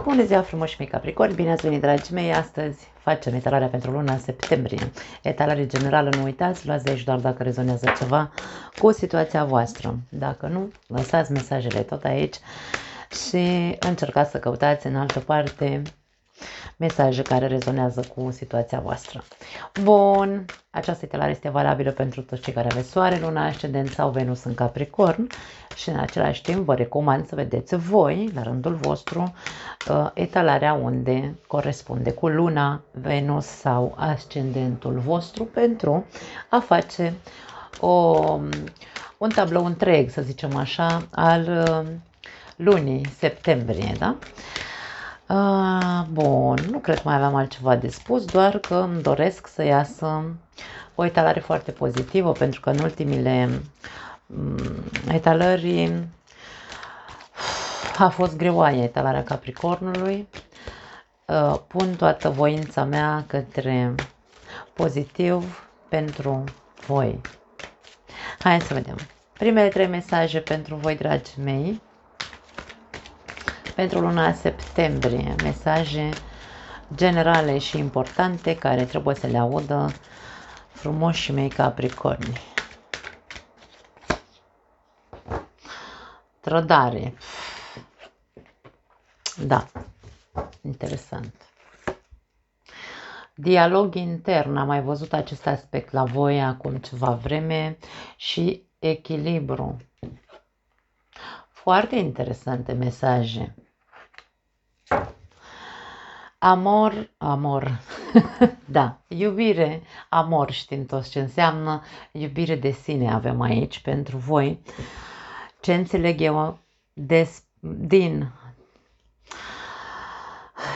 Bună ziua frumoși mei Capricorni, bine ați venit dragii mei, astăzi facem etalarea pentru luna septembrie. Etalare generală, nu uitați, luați de aici doar dacă rezonează ceva cu situația voastră. Dacă nu, lăsați mesajele tot aici și încercați să căutați în altă parte mesaje care rezonează cu situația voastră. Bun, această etalare este valabilă pentru toți cei care aveți soare, luna, ascendent sau Venus în Capricorn și în același timp vă recomand să vedeți voi, la rândul vostru, etalarea unde corespunde cu luna, Venus sau ascendentul vostru pentru a face un tablou întreg, să zicem așa, al lunii septembrie, da? Bun, nu cred că mai aveam altceva de spus, doar că îmi doresc să iasă o etalare foarte pozitivă, pentru că în ultimile etalări a fost greoaie etalarea Capricornului. Pun toată voința mea către pozitiv pentru voi. Hai să vedem. Primele 3 mesaje pentru voi, dragii mei. Pentru luna septembrie, mesaje generale și importante care trebuie să le audă frumoșii mei Capricorni. Trădare. Da, interesant. Dialog intern, am mai văzut acest aspect la voi acum ceva vreme și echilibru. Foarte interesante mesaje. Amor, da, iubire, amor, știm toți ce înseamnă, iubire de sine avem aici pentru voi. Ce înțeleg eu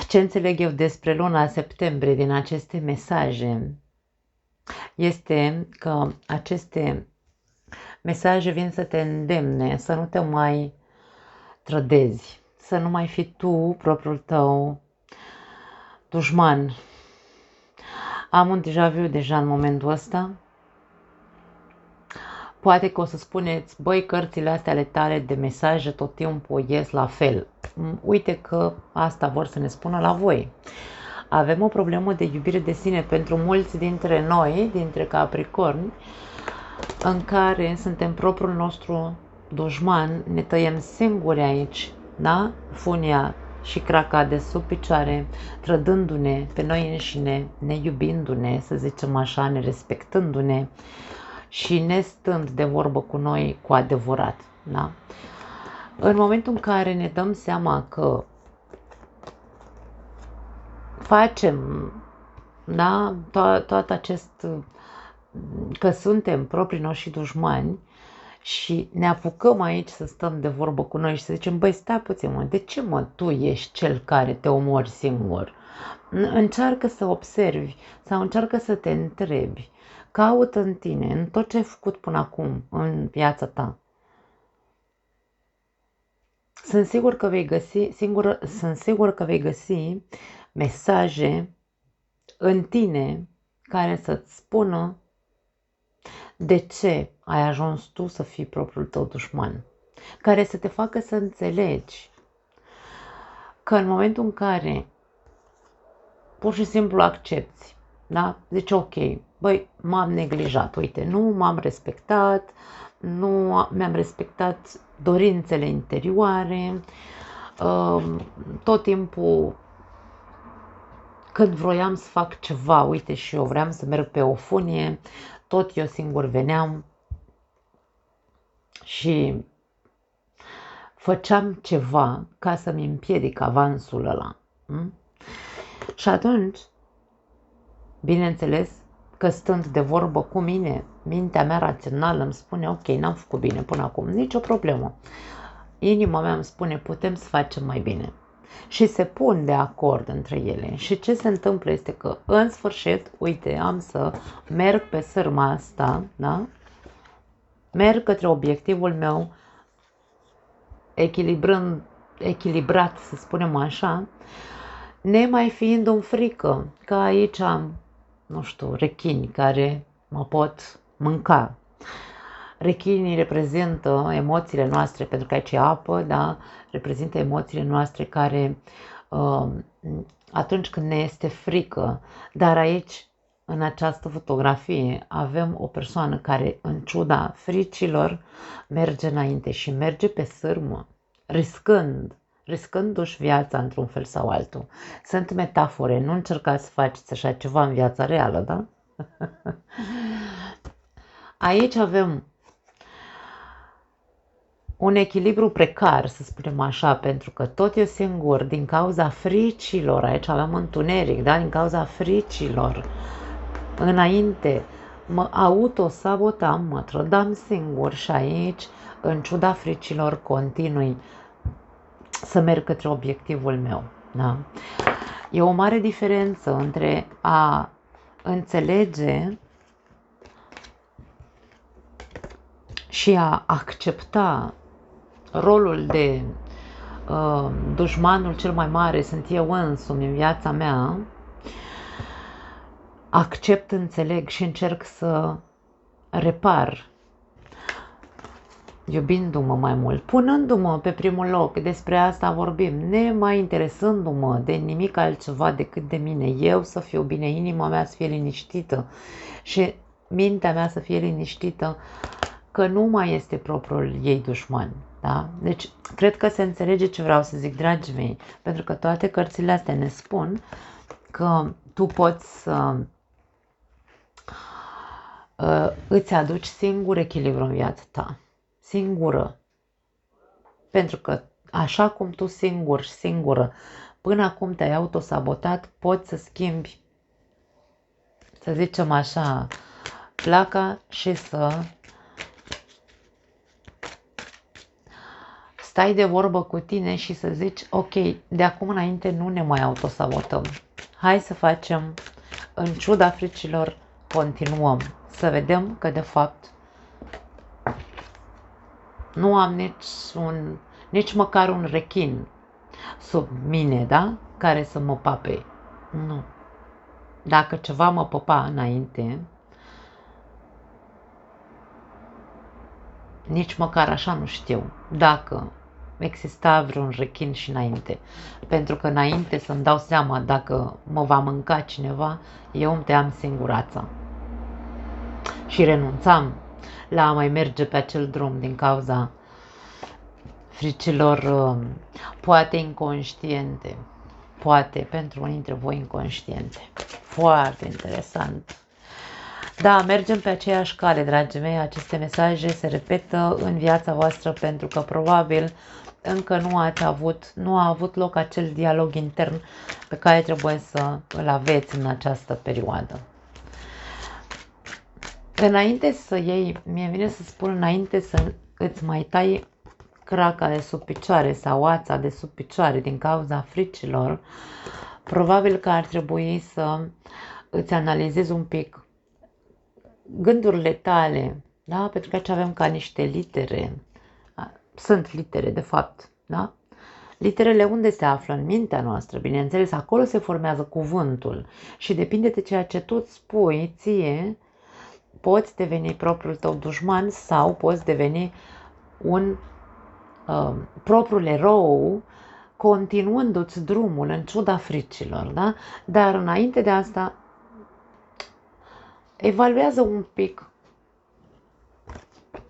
ce înțeleg eu despre luna septembrie din aceste mesaje este că aceste mesaje vin să te îndemne să nu te mai trădezi, să nu mai fii tu propriul tău dușman. Am un déjà vu deja în momentul ăsta. Poate că o să spuneți, băi, cărțile astea ale tale de mesaje tot timpul ies la fel. Uite că asta vor să ne spună la voi. Avem o problemă de iubire de sine pentru mulți dintre noi, dintre Capricorni, în care suntem propriul nostru dușman, ne tăiem singuri aici, da? Funia și craca de sub picioare, trădându-ne pe noi înșine, ne iubindu-ne, să zicem așa, ne respectându-ne și ne stând de vorbă cu noi cu adevărat. Da? În momentul în care ne dăm seama că facem, da, tot acest, că suntem proprii noștri dușmani și ne apucăm aici să stăm de vorbă cu noi și să zicem, băi, stai puțin, mă, de ce, mă, tu ești cel care te omori singur? Încearcă să observi sau încearcă să te întrebi, caută în tine, în tot ce ai făcut până acum în viața ta. Sunt sigur că vei găsi mesaje în tine care să-ți spună de ce ai ajuns tu să fii propriul tău dușman, care să te facă să înțelegi că în momentul în care pur și simplu accepti, da? Zici, ok, băi, m-am neglijat, uite, nu m-am respectat, nu mi-am respectat dorințele interioare, tot timpul când vroiam să fac ceva, uite, și eu vreau să merg pe o funie, tot eu singur veneam și făceam ceva ca să-mi împiedic avansul ăla. Și atunci, bineînțeles că stând de vorbă cu mine, mintea mea rațională îmi spune, ok, n-am făcut bine până acum, nicio problemă. Inima mea îmi spune, putem să facem mai bine. Și se pun de acord între ele. Și ce se întâmplă este că, în sfârșit, uite, am să merg pe sârma asta, da? Merg către obiectivul meu, echilibrat, să spunem așa, nemai fiind în frică, că aici am, nu știu, rechini care mă pot mânca. Rechinii reprezintă emoțiile noastre, pentru că aici e apă, da? Reprezintă emoțiile noastre care atunci când ne este frică, dar aici, în această fotografie, avem o persoană care, în ciuda fricilor, merge înainte și merge pe sârmă, riscându-și viața într-un fel sau altul. Sunt metafore, nu încercați să faceți așa ceva în viața reală, da? Aici avem un echilibru precar, să spunem așa, pentru că tot e singur din cauza fricilor. Aici avem întuneric, da? Din cauza fricilor. Înainte mă autosabotam, mă trădam singur și aici, în ciuda fricilor, continui să merg către obiectivul meu. Da? E o mare diferență între a înțelege și a accepta rolul de dușmanul cel mai mare sunt eu însumi în viața mea, accept, înțeleg și încerc să repar, iubindu-mă mai mult, punându-mă pe primul loc, despre asta vorbim, nemai interesându-mă de nimic altceva decât de mine, eu să fiu bine, inima mea să fie liniștită și mintea mea să fie liniștită, că nu mai este propriul ei dușman. Da? Deci, cred că se înțelege ce vreau să zic, dragii mei, pentru că toate cărțile astea ne spun că tu poți să îți aduci singur echilibru în viața ta. Singură. Pentru că așa cum tu singur și singură până acum te-ai autosabotat, poți să schimbi, să zicem așa, placa și să stai de vorbă cu tine și să zici, ok, de acum înainte nu ne mai autosabotăm. Hai să facem, în ciuda fricilor, continuăm. Să vedem că de fapt nu am nici măcar un rechin sub mine, da? Care să mă pape. Nu. Dacă ceva mă păpa înainte, nici măcar așa nu știu. Dacă exista vreun rechin și înainte. Pentru că înainte să-mi dau seama dacă mă va mânca cineva, eu îmi tăiam singurața. Și renunțam la a mai merge pe acel drum din cauza fricilor, poate inconștiente. Poate pentru unii dintre voi inconștiente. Foarte interesant. Da, mergem pe aceeași cale, dragii mei. Aceste mesaje se repetă în viața voastră pentru că probabil încă nu a avut loc acel dialog intern pe care trebuie să îl aveți în această perioadă. Înainte să iei, mie vine să spun, înainte să îți mai tai craca de sub picioare sau ața de sub picioare din cauza fricilor, probabil că ar trebui să îți analizezi un pic gândurile tale, da? Pentru că aici avem ca niște litere, sunt litere de fapt, da? Literele unde se află? În mintea noastră, bineînțeles, acolo se formează cuvântul și depinde de ceea ce tu îți spui ție, poți deveni propriul tău dușman sau poți deveni un propriul erou, continuându-ți drumul în ciuda fricilor, da? Dar înainte de asta, evaluează un pic,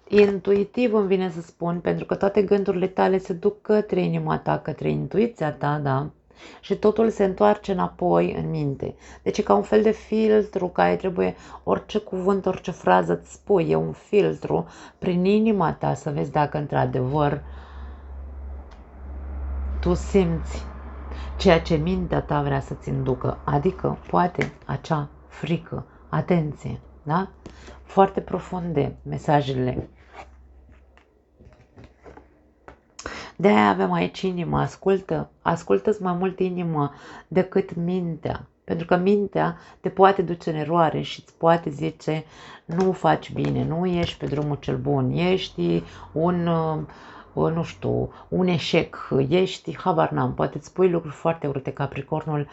intuitiv îmi vine să spun, pentru că toate gândurile tale se duc către inima ta, către intuiția ta, da? Și totul se întoarce înapoi în minte. Deci e ca un fel de filtru care trebuie, orice cuvânt, orice frază îți spui, e un filtru prin inima ta să vezi dacă într-adevăr tu simți ceea ce mintea ta vrea să-ți inducă, adică poate acea frică, atenție, da? Foarte profunde mesajele. De-aia avem aici inima, ascultă-ți mai mult inima decât mintea. Pentru că mintea te poate duce în eroare și îți poate zice nu faci bine, nu ești pe drumul cel bun, ești nu știu, un eșec, ești, habar n-am, poate îți spui lucruri foarte urâte. Capricornul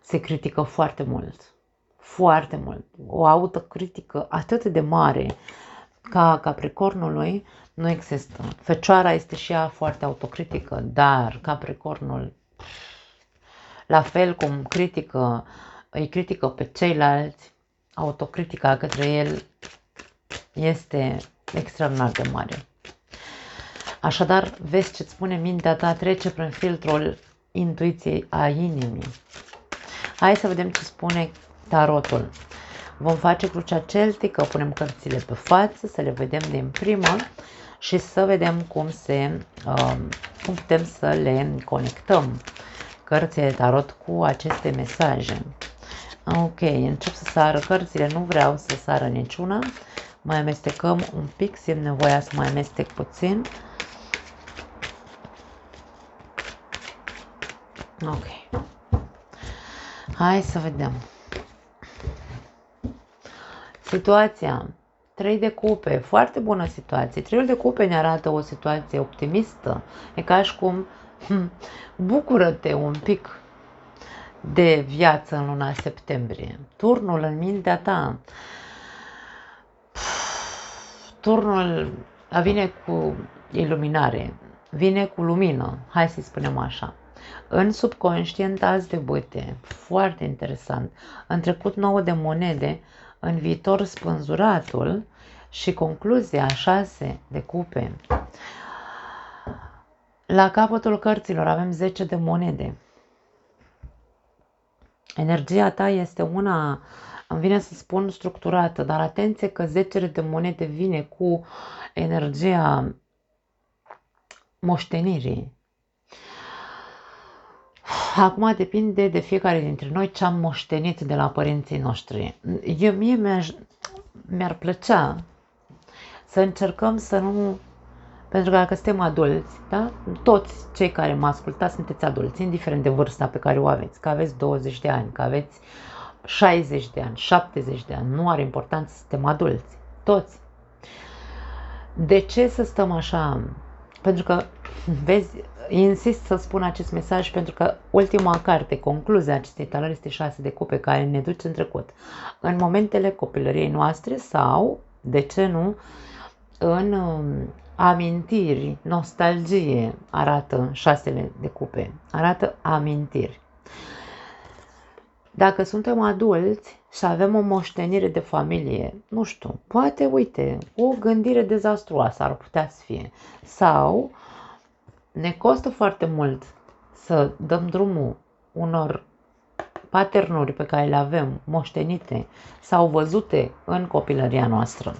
se critică foarte mult, foarte mult, o autocritică atât de mare ca Capricornului nu există. Fecioara este și ea foarte autocritică, dar Capricornul, la fel cum îi critică pe ceilalți, autocritica către el este extraordinar de mare. Așadar, vezi ce-ți spune mintea ta, trece prin filtrul intuiției a inimii. Hai să vedem ce spune tarotul. Vom face crucea celtică, punem cărțile pe față, să le vedem din prima și să vedem cum putem să le conectăm cărțile de tarot cu aceste mesaje. Ok, încep să sară cărțile, nu vreau să sară niciuna. Mai amestecăm un pic, simt nevoia să mai amestec puțin. Ok. Hai să vedem. Situația. 3 de cupe, foarte bună situație. 3 de cupe ne arată o situație optimistă. E ca și cum bucură-te un pic de viață în luna septembrie. Turnul în mintea ta. Turnul vine cu iluminare, vine cu lumină, hai să-i spunem așa. În subconștient azi de bâte, foarte interesant. În trecut 9 de monede, în viitor spânzuratul și concluzia 6 de cupe. La capătul cărților avem 10 de monede. Energia ta este una, îmi vine să spun structurată, dar atenție că 10 de monede vine cu energia moștenirii. Acum depinde de fiecare dintre noi ce am moștenit de la părinții noștri. Mie mi-ar plăcea să încercăm să nu... Pentru că dacă suntem adulți, da? Toți cei care mă ascultați sunteți adulți, indiferent de vârsta pe care o aveți, că aveți 20 de ani, că aveți 60 de ani, 70 de ani, nu are importanță, suntem adulți, toți. De ce să stăm așa? Pentru că, vezi, insist să spun acest mesaj pentru că ultima carte, concluzia acestei talări este 6 de cupe care ne duce în trecut. În momentele copilăriei noastre sau, de ce nu, în amintiri, nostalgie arată 6 de cupe, arată amintiri. Dacă suntem adulți și avem o moștenire de familie, nu știu, poate, uite, o gândire dezastruoasă ar putea să fie. Sau ne costă foarte mult să dăm drumul unor paternuri pe care le avem moștenite sau văzute în copilăria noastră.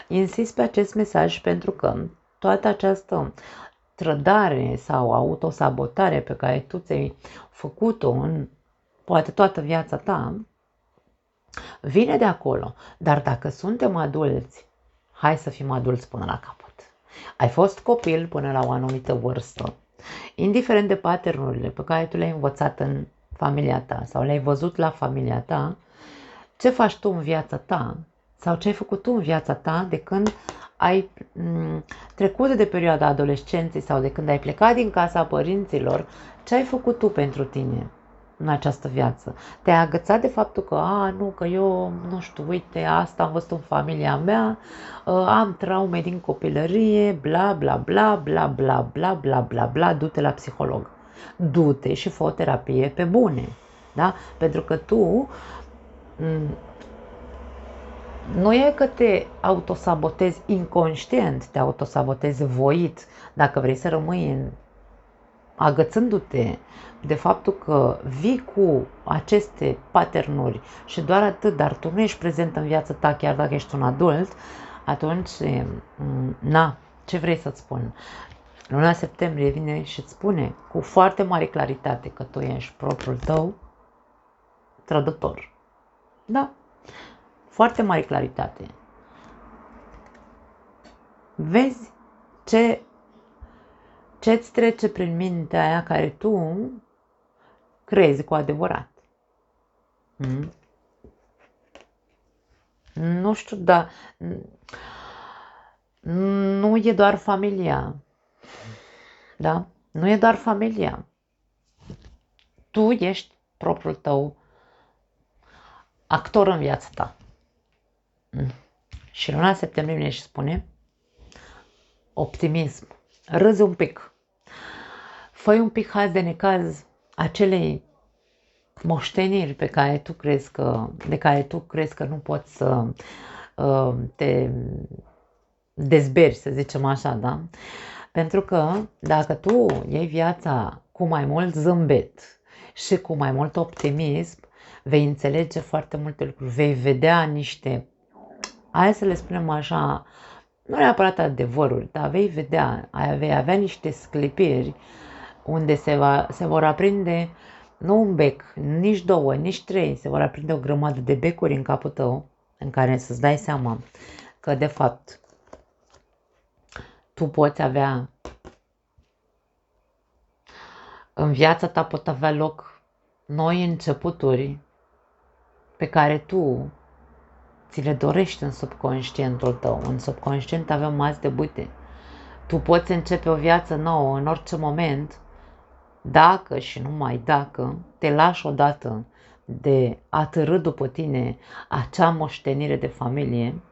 Insist pe acest mesaj pentru că toată această trădare sau autosabotare pe care tu ți-ai făcut-o în poate toată viața ta, vine de acolo. Dar dacă suntem adulți, hai să fim adulți până la capăt. Ai fost copil până la o anumită vârstă. Indiferent de paternurile pe care tu le-ai învățat în familia ta sau le-ai văzut la familia ta, ce faci tu în viața ta sau ce ai făcut tu în viața ta de când ai trecut de perioada adolescenței sau de când ai plecat din casa părinților, ce ai făcut tu pentru tine în această viață? Te-ai agățat de faptul că, nu, că eu, nu știu, uite, asta am văzut în familia mea, am traume din copilărie, bla, bla, bla, bla, bla, bla, bla, bla, bla, du-te la psiholog. Du-te și fă o terapie pe bune, da? Pentru că tu nu e că te autosabotezi inconștient, te autosabotezi voit, dacă vrei să rămâi agățându-te de faptul că vii cu aceste paternuri și doar atât, dar tu nu ești prezent în viața ta chiar dacă ești un adult, atunci, ce vrei să-ți spun? Luna septembrie vine și îți spune cu foarte mare claritate că tu ești propriul tău trădător. Da, foarte mare claritate. Vezi ce-ți trece prin mintea aia care tu crezi cu adevărat. Nu știu, dar nu e doar familia. Da? Nu e doar familia. Tu ești propriul tău actor în viața ta. Și luna septembrie vine și spune optimism, râzi un pic, fă un pic haz de necaz acelei moșteniri pe care tu crezi de care tu crezi că nu poți să te dezberi, să zicem așa, da? Pentru că dacă tu iei viața cu mai mult zâmbet și cu mai mult optimism, vei înțelege foarte multe lucruri, vei vedea niște, hai să le spunem așa, nu neapărat adevăruri, dar vei vedea, vei avea niște sclipiri unde se vor aprinde nu un bec, nici două, nici trei, se vor aprinde o grămadă de becuri în capul tău, în care să-ți dai seama că de fapt tu poți avea, în viața ta pot avea loc noi începuturi pe care tu ți le dorești în subconștientul tău. În subconștient avem azi de bâte. Tu poți începe o viață nouă în orice moment, dacă și numai dacă te lași odată de a târî după tine acea moștenire de familie,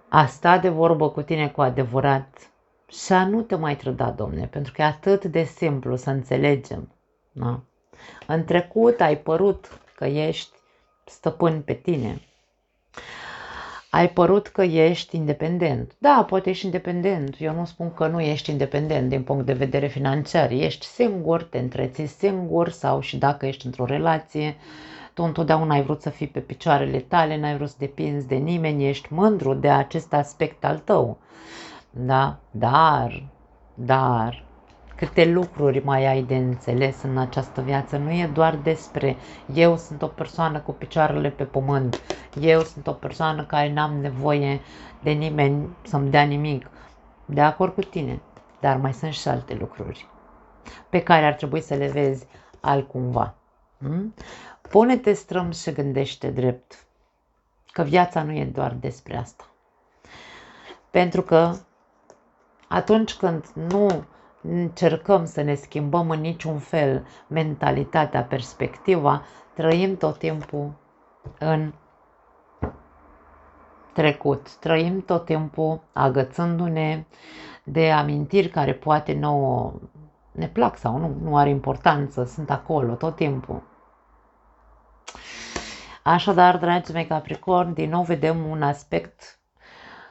a sta de vorbă cu tine cu adevărat și a nu te mai trăda, domne, pentru că e atât de simplu să înțelegem. Da? În trecut ai părut că ești stăpân pe tine. Ai părut că ești independent. Da, poate ești independent. Eu nu spun că nu ești independent din punct de vedere financiar. Ești singur, te întreții singur sau și dacă ești într-o relație, tu întotdeauna ai vrut să fii pe picioarele tale, n-ai vrut să depinzi de nimeni, ești mândru de acest aspect al tău. Da? Dar, câte lucruri mai ai de înțeles în această viață. Nu e doar despre eu sunt o persoană cu picioarele pe pământ, eu sunt o persoană care n-am nevoie de nimeni să-mi dea nimic. De acord cu tine, dar mai sunt și alte lucruri pe care ar trebui să le vezi altcumva. Pune-te strâm și gândește drept că viața nu e doar despre asta. Pentru că atunci când nu încercăm să ne schimbăm în niciun fel mentalitatea, perspectiva, trăim tot timpul în trecut. Trăim tot timpul agățându-ne de amintiri care poate nouă ne plac sau nu are importanță, sunt acolo tot timpul. Așadar, dragii mei Capricorn, din nou vedem un aspect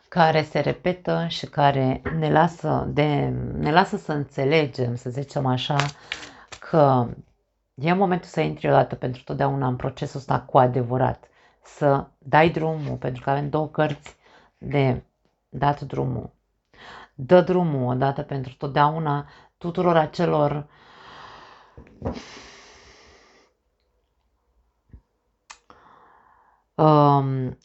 care se repetă și care ne lasă să înțelegem, să zicem așa, că e momentul să intri odată pentru totdeauna în procesul ăsta cu adevărat. Să dai drumul, pentru că avem două cărți de dat drumul. Dă drumul odată pentru totdeauna tuturor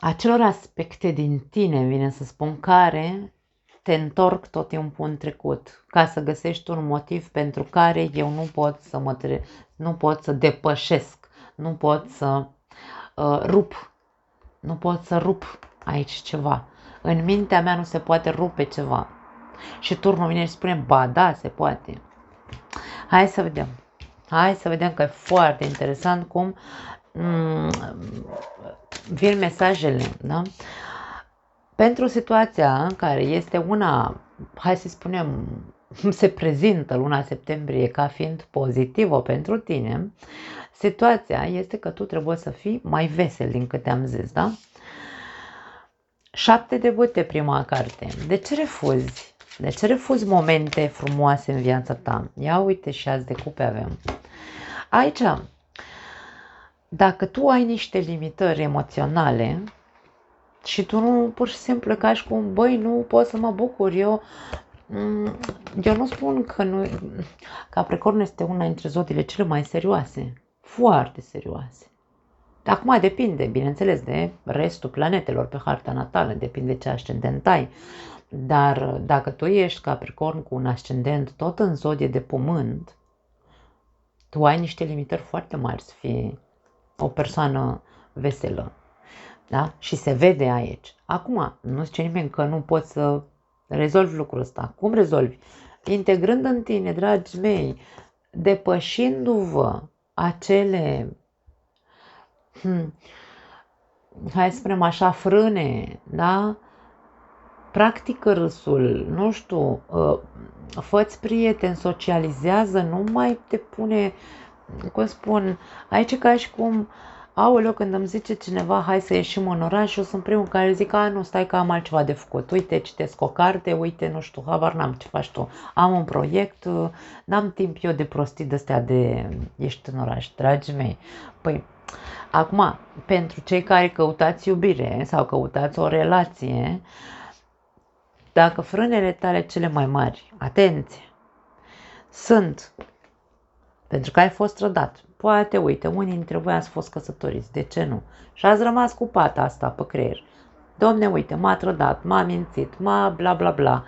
acelor aspecte din tine, vine să spun, care te întorc tot timpul în trecut, ca să găsești un motiv pentru care eu nu pot să depășesc, nu pot să rup aici ceva. În mintea mea nu se poate rupe ceva. Și turnul vine și spune, ba da, se poate. Hai să vedem că e foarte interesant cum vin mesajele, da? Pentru situația în care este una, hai să spunem, se prezintă luna septembrie ca fiind pozitivă pentru tine, situația este că tu trebuie să fii mai vesel din câte am zis, da? 7 de bâte, prima carte. De ce refuzi? De ce refuzi momente frumoase în viața ta? Ia uite, și azi de cupe avem. Aici, dacă tu ai niște limitări emoționale și tu nu, pur și simplu, ca și cum, băi, nu pot să mă bucur, eu nu spun că nu. Capricorn este una dintre zodiile cele mai serioase, foarte serioase. Acum depinde, bineînțeles, de restul planetelor pe harta natală, depinde ce ascendent ai. Dar dacă tu ești Capricorn cu un ascendent tot în zodie de pământ, tu ai niște limitări foarte mari să fii o persoană veselă. Da? Și se vede aici. Acum, nu zice nimeni că nu poți să rezolvi lucrul ăsta. Cum rezolvi? Integrând în tine, dragii mei, depășindu-vă acele hai să spunem așa, frâne, da? Practică râsul, nu știu, fă-ți prieteni, socializează, nu mai te pune, cum spun, aici e ca și cum, aoleu, când îmi zice cineva, hai să ieșim în oraș, eu sunt primul care zic, a, nu, stai că am altceva de făcut, uite, citesc o carte, uite, nu știu, habar n-am ce faci tu, am un proiect, n-am timp eu de prostii de-astea de ești în oraș, dragii mei. Păi, acum, pentru cei care căutați iubire sau căutați o relație, dacă frânele tale cele mai mari, atenție, sunt pentru că ai fost trădat. Poate, uite, unii dintre voi ați fost căsătoriți, de ce nu? Și ați rămas cu pata asta pe creier. Domne, uite, m-a trădat, m-a mințit, m-a bla bla bla.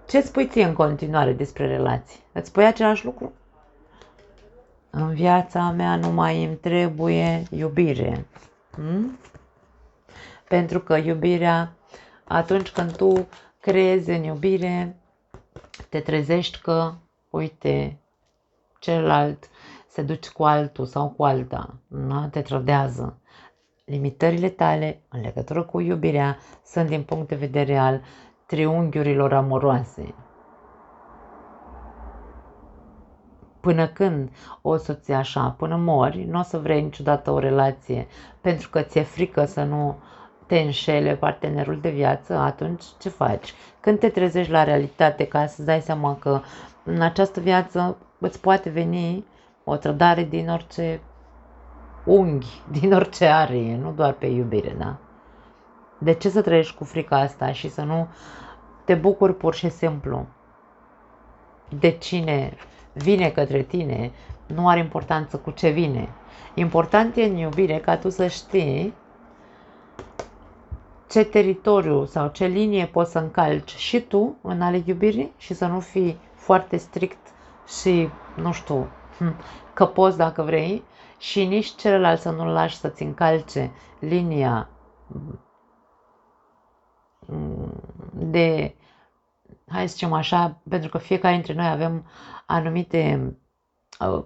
Ce spui ție în continuare despre relații? Îți spui același lucru? În viața mea nu mai îmi trebuie iubire. Pentru că iubirea, atunci când tu creezi în iubire, te trezești că, uite, celălalt se duce cu altul sau cu alta, da? Te trădează. Limitările tale în legătură cu iubirea sunt din punct de vedere al triunghiurilor amoroase. Până când o să ți așa, până mori, nu o să vrei niciodată o relație, pentru că ți-e frică să nu te înșele partenerul de viață, atunci ce faci? Când te trezești la realitate, ca să-ți dai seama că în această viață îți poate veni o trădare din orice unghi, din orice arie, nu doar pe iubire, da? De ce să trăiești cu frica asta și să nu te bucuri pur și simplu de cine vine către tine? Nu are importanță cu ce vine. Important e în iubire ca tu să știi ce teritoriu sau ce linie poți să încalci și tu în ale iubirii și să nu fii foarte strict și, nu știu, că poți dacă vrei, și nici celălalt să nu-l lași să-ți încalce linia de, hai să zicem așa, pentru că fiecare dintre noi avem anumite,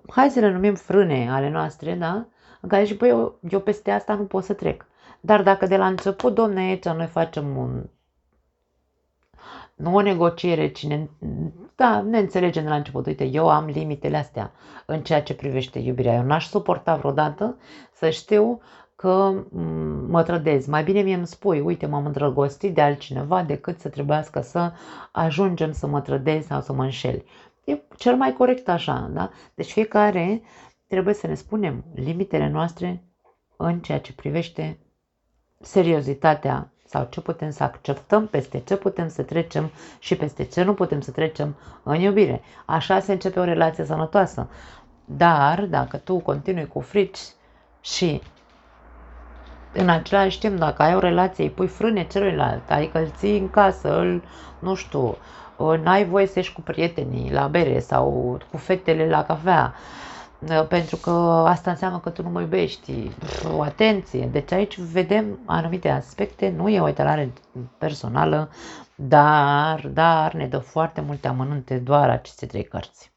hai să le numim frâne ale noastre, da? În care zici, băi, eu peste asta nu pot să trec. Dar dacă de la început, domne, aici noi facem nu o negociere, cine, da, ne înțelegem de la început, uite, eu am limitele astea în ceea ce privește iubirea. Eu n-aș suporta vreodată să știu că mă trădez. Mai bine mie îmi spui, uite, m-am îndrăgostit de altcineva decât să trebuiască să ajungem să mă trădez sau să mă înșeli. E cel mai corect așa, da? Deci fiecare trebuie să ne spunem limitele noastre în ceea ce privește seriozitatea sau ce putem să acceptăm, peste ce putem să trecem și peste ce nu putem să trecem în iubire. Așa se începe o relație sănătoasă. Dar dacă tu continui cu frici și în același timp, dacă ai o relație, îi pui frâne celuilalt, adică îl ții în casă, nu știu, n-ai voie să ieși cu prietenii la bere sau cu fetele la cafea, pentru că asta înseamnă că tu nu mă iubești, o atenție. Deci aici vedem anumite aspecte, nu e o etalare personală, dar ne dă foarte multe amănunte doar aceste 3 cărți.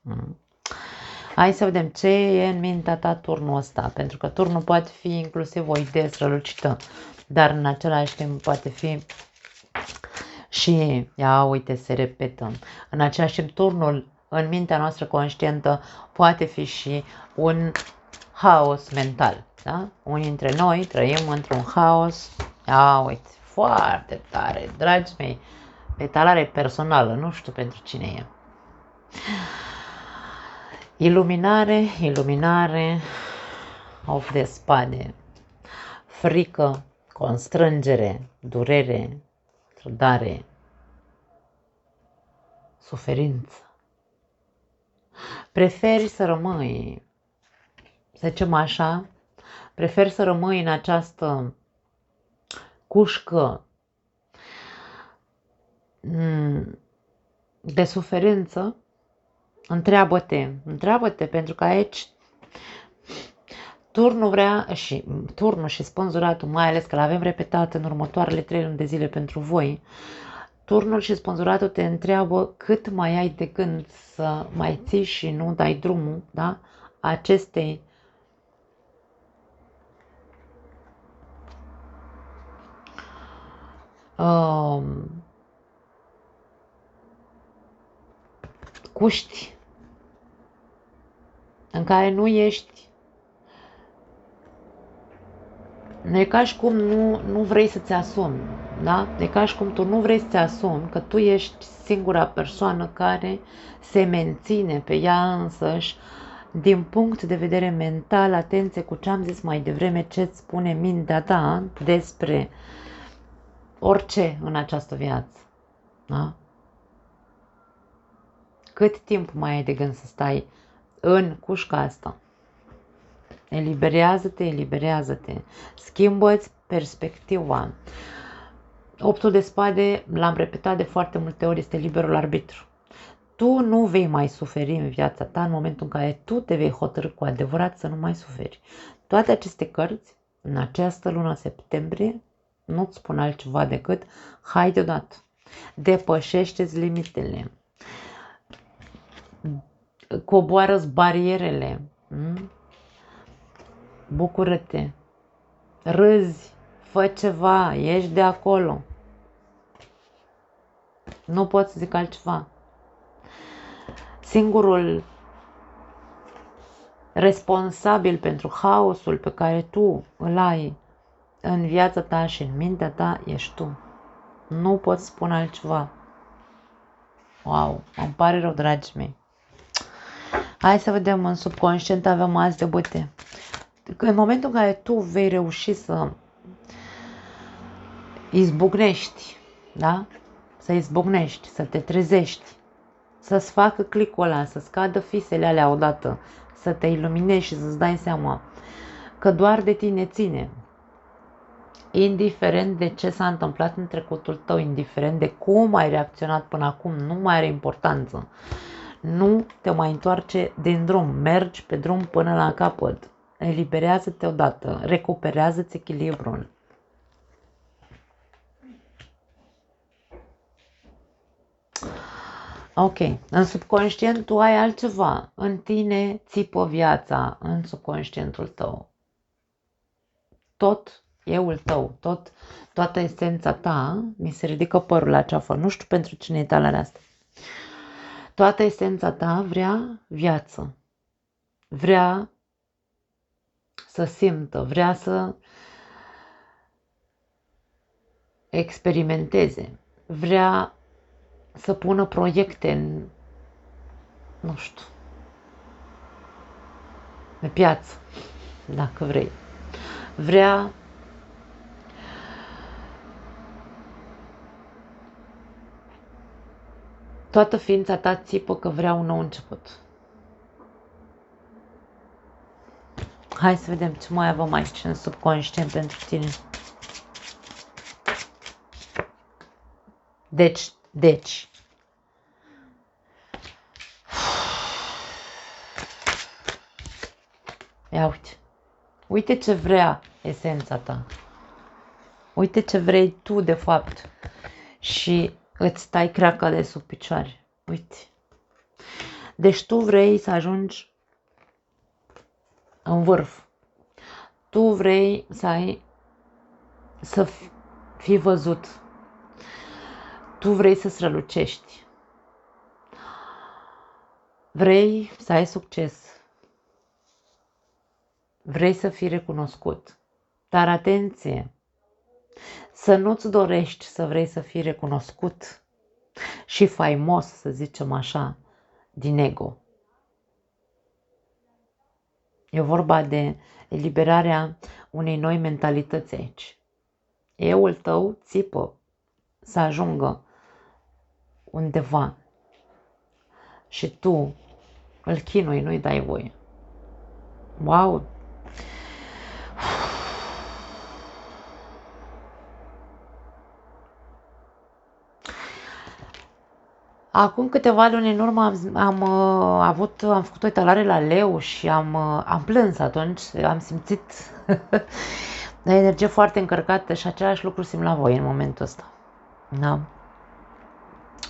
Hai să vedem ce e în mintea ta turnul ăsta, pentru că turnul poate fi inclusiv o idee strălucită, dar în același timp poate fi și, ia uite, se repetă, în același timp turnul în mintea noastră conștientă poate fi și un haos mental. Da? Unii dintre noi trăim într-un haos, ia uite, foarte tare, dragii mei, etalare personală, nu știu pentru cine e. Iluminare, iluminare, of de spade, frică, constrângere, durere, trădare, suferință. Preferi să rămâi, să zicem așa, preferi să rămâi în această cușcă de suferință? Întreabă-te, pentru că aici turnul și spânzuratul, mai ales că l-avem repetat în următoarele 3 luni de zile pentru voi, turnul și spânzuratul te întreabă cât mai ai de gând să mai ții și nu dai drumul, da? Acestei cuști în care nu ești. E ca și cum nu vrei să-ți asumi, da? E ca și cum tu nu vrei să-ți asumi că tu ești singura persoană care se menține pe ea însăși din punct de vedere mental. Atenție cu ce am zis mai devreme, ce-ți spune mintea ta despre orice în această viață, da? Cât timp mai ai de gând să stai în cușca asta? Eliberează-te, eliberează-te. Schimbă-ți perspectiva. Optul de spade, l-am repetat de foarte multe ori, este liberul arbitru. Tu nu vei mai suferi în viața ta în momentul în care tu te vei hotărî cu adevărat să nu mai suferi. Toate aceste cărți, în această lună septembrie, nu-ți spun altceva decât hai deodată. Depășește-ți limitele. Coboară-ți barierele. Bucură-te. Râzi. Fă ceva. Ieși de acolo. Nu pot să zic altceva. Singurul responsabil pentru haosul pe care tu îl ai în viața ta și în mintea ta ești tu. Nu pot spune altceva. Wow, îmi pare rău, dragii mei. Hai să vedem, în subconștient avem azi de bâte. În momentul în care tu vei reuși să izbucnești, da? Să izbucnești, să te trezești, să-ți facă clicul ăla, să scadă fisele alea odată, să te iluminezi și să-ți dai seama că doar de tine ține. Indiferent de ce s-a întâmplat în trecutul tău, indiferent de cum ai reacționat până acum, nu mai are importanță. Nu te mai întoarce din drum, mergi pe drum până la capăt. Eliberează-te odată, recuperează-ți echilibrul. Ok, în subconștient tu ai altceva, în tine țipă viața, în subconștientul tău. Tot euul tău, toată esența ta, mi se ridică părul la ceafă, nu știu pentru cine e talarea asta. Toată esența ta vrea viață, vrea să simtă, vrea să experimenteze, vrea să pună proiecte în, nu știu, pe piață, dacă vrei. Vrea toată ființa ta țipă că vrea un nou început. Hai să vedem ce mai avem aici în subconștient pentru tine. Deci. Ia uite. Uite ce vrea esența ta. Uite ce vrei tu de fapt. Și îți tai creaca de sub picioare. Uite. Deci tu vrei să ajungi în vârf. Tu vrei să fii văzut. Tu vrei să strălucești. Vrei să ai succes. Vrei să fii recunoscut. Dar atenție! Să nu-ți dorești să vrei să fii recunoscut și faimos, să zicem așa, din ego. E vorba de eliberarea unei noi mentalități aici. Euul tău țipă să ajungă undeva și tu îl chinui, nu-i dai voie. Wow! Acum câteva luni în urmă am făcut o etalare la leu și am plâns atunci, am simțit o energie foarte încărcată și același lucru simt la voi în momentul ăsta. Da?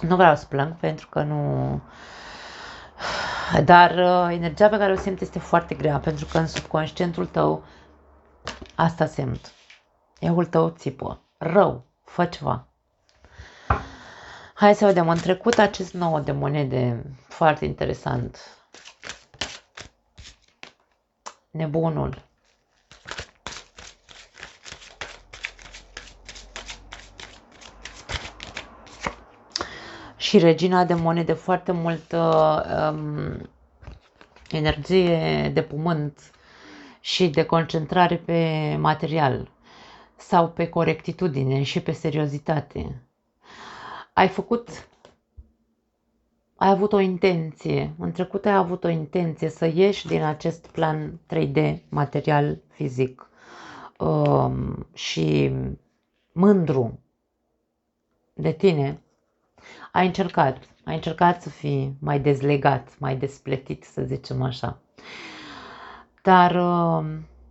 Nu vreau să plâng pentru că nu... Dar energia pe care o simt este foarte grea pentru că în subconștientul tău asta simt. Euul tău țipă. Rău, fă ceva. Hai să vedem, în trecut acest 9 de monede, foarte interesant. Nebunul. Și regina de monede, foarte multă energie de pământ și de concentrare pe material sau pe corectitudine și pe seriozitate. Ai avut o intenție, în trecut ai avut o intenție să ieși din acest plan 3D, material, fizic și mândru de tine. Ai încercat să fii mai dezlegat, mai despletit, să zicem așa. Dar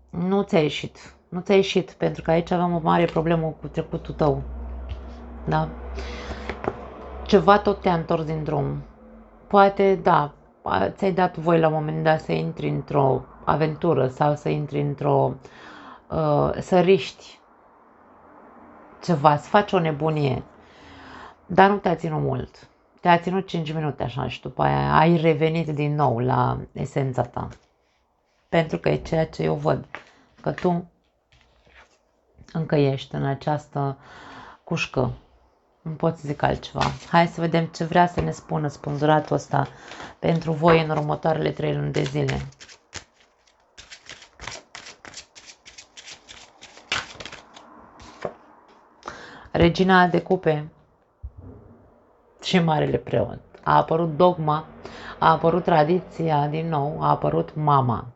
nu ți-a ieșit. Nu ți-a ieșit, pentru că aici aveam o mare problemă cu trecutul tău. Da? Ceva tot te-a întors din drum. Poate, da, ți-ai dat voi la un moment dat să intri într-o aventură sau să intri într-o... să riști ceva, să faci o nebunie. Dar nu te-a ținut mult. Te-a ținut 5 minute așa și după aia ai revenit din nou la esența ta. Pentru că e ceea ce eu văd. Că tu încă ești în această cușcă. Nu pot să zic altceva. Hai să vedem ce vrea să ne spună spânzuratul ăsta pentru voi în următoarele 3 luni de zile. Regina de cupe și Marele Preot. A apărut dogma, a apărut tradiția din nou, a apărut mama.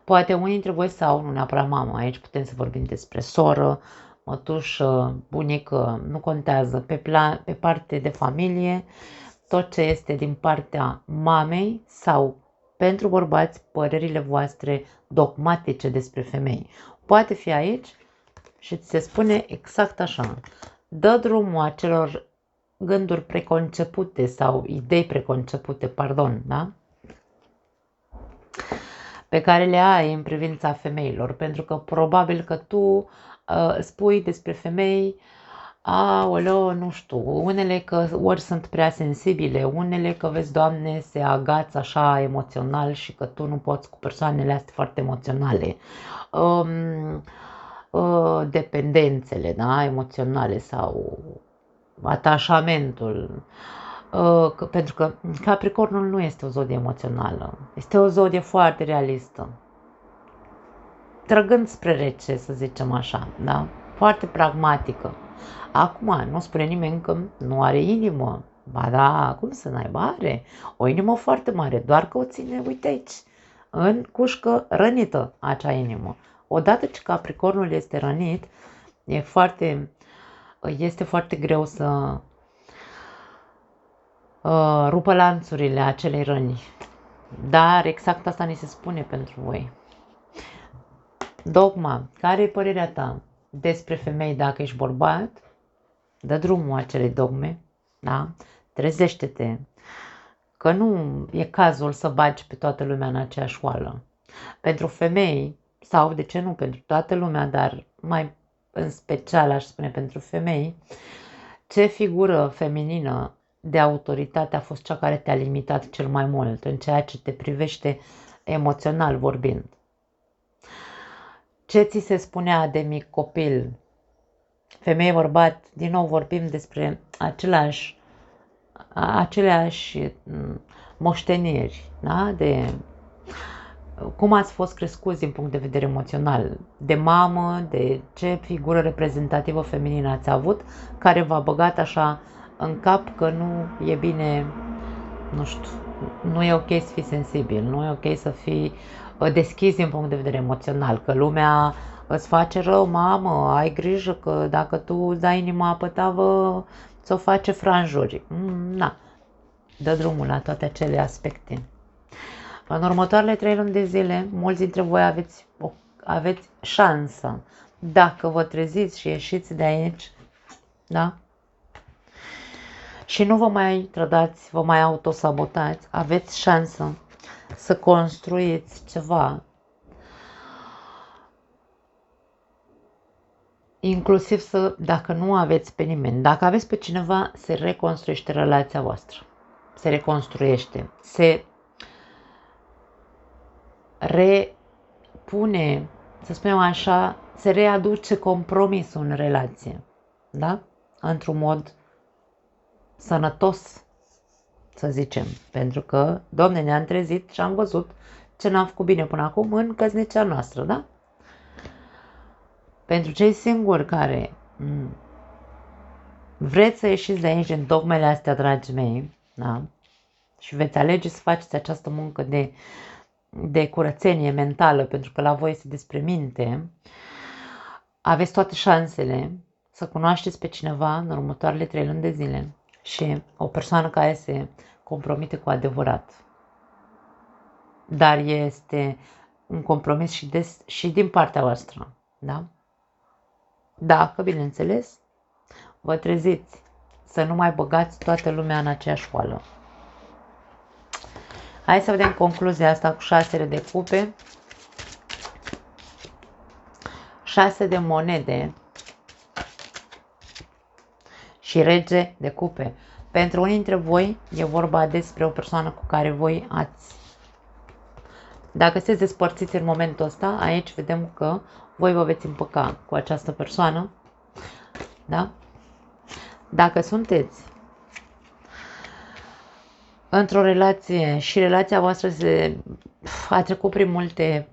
Poate unii dintre voi sau nu neapărat mama, aici putem să vorbim despre soră, mătușă, bunică, nu contează, pe parte de familie, tot ce este din partea mamei sau pentru bărbați părerile voastre dogmatice despre femei. Poate fi aici și ți se spune exact așa. Dă drumul acelor gânduri preconcepute sau idei preconcepute, pardon, da? Pe care le ai în privința femeilor, pentru că probabil că tu spui despre femei, aoleo, nu știu, unele că ori sunt prea sensibile, unele că, vezi, Doamne, se agață așa emoțional și că tu nu poți cu persoanele astea foarte emoționale. Dependențele, da, emoționale sau atașamentul. Pentru că Capricornul nu este o zodie emoțională, este o zodie foarte realistă, trăgând spre rece, să zicem așa, da? Foarte pragmatică. Acum, nu spune nimeni că nu are inimă. Ba da, cum să n-aibă? Are o inimă foarte mare, doar că o ține, uite aici, în cușcă rănită acea inimă. Odată ce Capricornul este rănit, este foarte greu să rupă lanțurile acelei răni. Dar exact asta ni se spune pentru voi. Dogma, care e părerea ta despre femei dacă ești bărbat? Dă drumul acelei dogme, da? Trezește-te, că nu e cazul să bagi pe toată lumea în aceeași oală. Pentru femei, sau de ce nu pentru toată lumea, dar mai în special aș spune pentru femei, ce figură feminină de autoritate a fost cea care te-a limitat cel mai mult în ceea ce te privește emoțional vorbind? Ce ți se spunea de mic copil? Femeie, bărbat, din nou vorbim despre aceleași moșteniri, da? De cum ați fost crescuți din punct de vedere emoțional, de mamă, de ce figură reprezentativă feminină ați avut, care v-a băgat așa în cap că nu e bine, nu știu, nu e ok să fii sensibil, nu e ok să fii deschis din punct de vedere emoțional, că lumea îți face rău, mamă, ai grijă că dacă tu îți dai inima pe tavă, ți-o face franjuri. Na, dă drumul la toate acele aspecte. În următoarele 3 luni de zile, mulți dintre voi aveți șansă, dacă vă treziți și ieșiți de aici, da? Și nu vă mai trădați, vă mai autosabotați, aveți șansă să construiți ceva inclusiv dacă nu aveți pe nimeni, dacă aveți pe cineva, se reconstruiește relația voastră. Se reconstruiește, se repune, să spunem așa, se readuce compromisul în relație, da? Într-un mod sănătos, să zicem, pentru că, Doamne, ne-am trezit și am văzut ce n-am făcut bine până acum în căsnicia noastră, da? Pentru cei singuri care vreți să ieșiți de aici în dogmele astea, dragii mei, da? Și veți alege să faceți această muncă de curățenie mentală, pentru că la voi este despre minte, aveți toate șansele să cunoașteți pe cineva în următoarele 3 luni de zile și o persoană care se compromite cu adevărat. Dar este un compromis și din partea voastră, da? Dacă, bineînțeles, vă treziți să nu mai băgați toată lumea în aceeași oală. Hai să vedem concluzia asta cu 6 de cupe, 6 de monede și rege de cupe. Pentru unii dintre voi e vorba despre o persoană cu care voi ați... Dacă sunteți despărțiți în momentul ăsta, aici vedem că voi vă veți împăca cu această persoană, da? Dacă sunteți într-o relație și relația voastră a trecut prin multe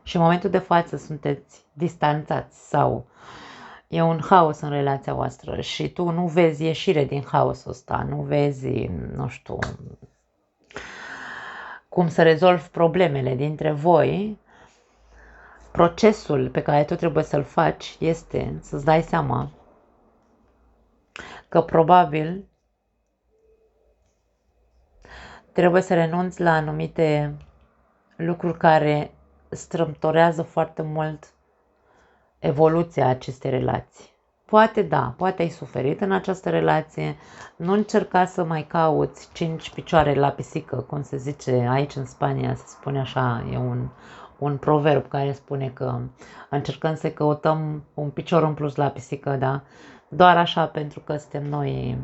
și în momentul de față sunteți distanțați sau e un haos în relația voastră și tu nu vezi ieșire din haosul ăsta, nu vezi, nu știu, cum să rezolvi problemele dintre voi, procesul pe care tu trebuie să-l faci este să-ți dai seama că probabil trebuie să renunți la anumite lucruri care strâmtorează foarte mult evoluția acestei relații. Poate da, poate ai suferit în această relație, nu încerca să mai cauți 5 picioare la pisică, cum se zice aici în Spania, se spune așa, e un proverb care spune că încercăm să căutăm un picior în plus la pisică, da? Doar așa pentru că suntem noi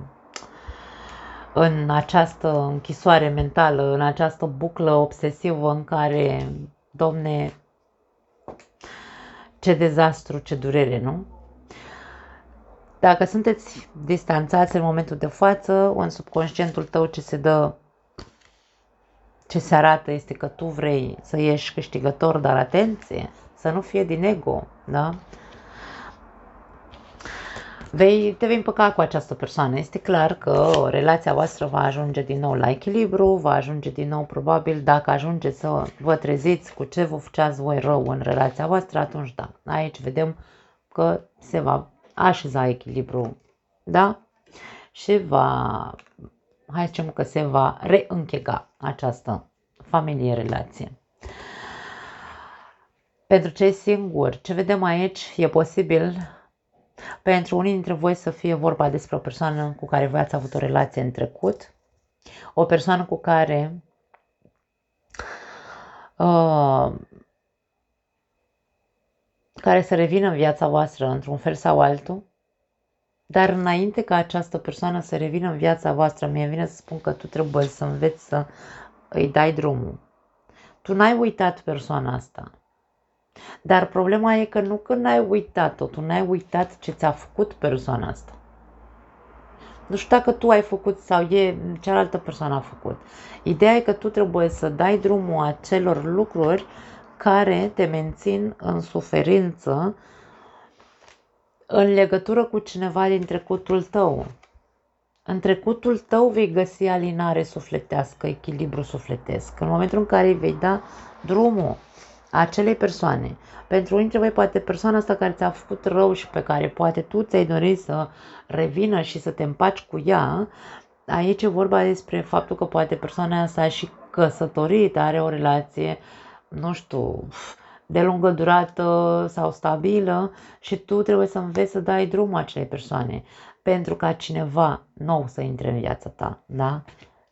în această închisoare mentală, în această buclă obsesivă în care, Domne, ce dezastru, ce durere, nu? Dacă sunteți distanțați în momentul de față, în subconștientul tău ce se arată este că tu vrei să ieși câștigător, dar atenție, să nu fie din ego, da? Te vei împăca cu această persoană. Este clar că relația voastră va ajunge din nou la echilibru, va ajunge din nou probabil, dacă ajungeți să vă treziți cu ce vă făceați voi rău în relația voastră, atunci da. Aici vedem că se va așeza echilibru, da? Și hai să zicem că se va reînchega această familie-relație. Pentru cei singuri, ce vedem aici, e posibil pentru unii dintre voi să fie vorba despre o persoană cu care voi ați avut o relație în trecut, o persoană cu care să revină în viața voastră într-un fel sau altul, dar înainte ca această persoană să revină în viața voastră, mie vine să spun că tu trebuie să înveți să îi dai drumul. Tu n-ai uitat persoana asta. Dar problema e că nu că n-ai uitat-o, tu n-ai uitat ce ți-a făcut persoana asta. Nu știu dacă tu ai făcut sau cealaltă persoană a făcut. Ideea e că tu trebuie să dai drumul acelor lucruri care te mențin în suferință în legătură cu cineva din trecutul tău. În trecutul tău vei găsi alinare sufletească, echilibru sufletesc. În momentul în care îi vei da drumul acelei persoane. Pentru unii dintre voi poate persoana asta care ți-a făcut rău și pe care poate tu ți-ai dorit să revină și să te împaci cu ea, aici e vorba despre faptul că poate persoana asta a și căsătorit, are o relație, nu știu, de lungă durată sau stabilă și tu trebuie să înveți să dai drumul acelei persoane pentru ca cineva nou să intre în viața ta, da?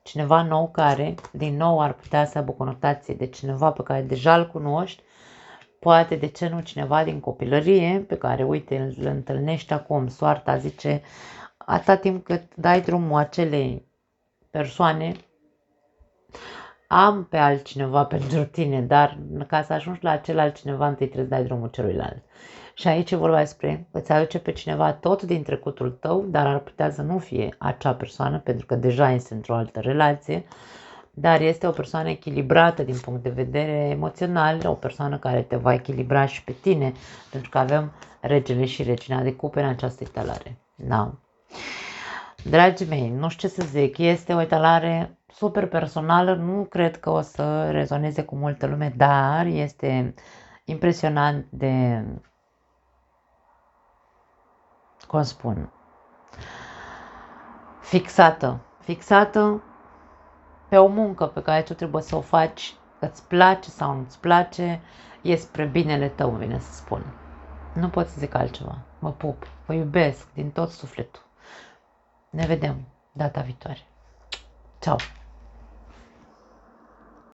Cineva nou care, din nou, ar putea să aibă conotație de cineva pe care deja îl cunoști, poate, de ce nu, cineva din copilărie pe care, uite, îl întâlnești acum, soarta zice, atâta timp cât dai drumul acelei persoane, am pe altcineva pentru tine, dar ca să ajungi la acel altcineva, întâi trebuie să dai drumul celuilalt. Și aici e vorba despre îți aduce pe cineva tot din trecutul tău, dar ar putea să nu fie acea persoană, pentru că deja este într-o altă relație, dar este o persoană echilibrată din punct de vedere emoțional, o persoană care te va echilibra și pe tine, pentru că avem regele și regina de cupe în această etalare. Da. Dragii mei, nu știu ce să zic, este o etalare super personală, nu cred că o să rezoneze cu multă lume, dar este impresionant de, cum spun, fixată pe o muncă pe care tu trebuie să o faci, îți place sau nu îți place, e spre binele tău, vine să spun. Nu pot să zic altceva. Vă pup, vă iubesc din tot sufletul. Ne vedem data viitoare. Ciao!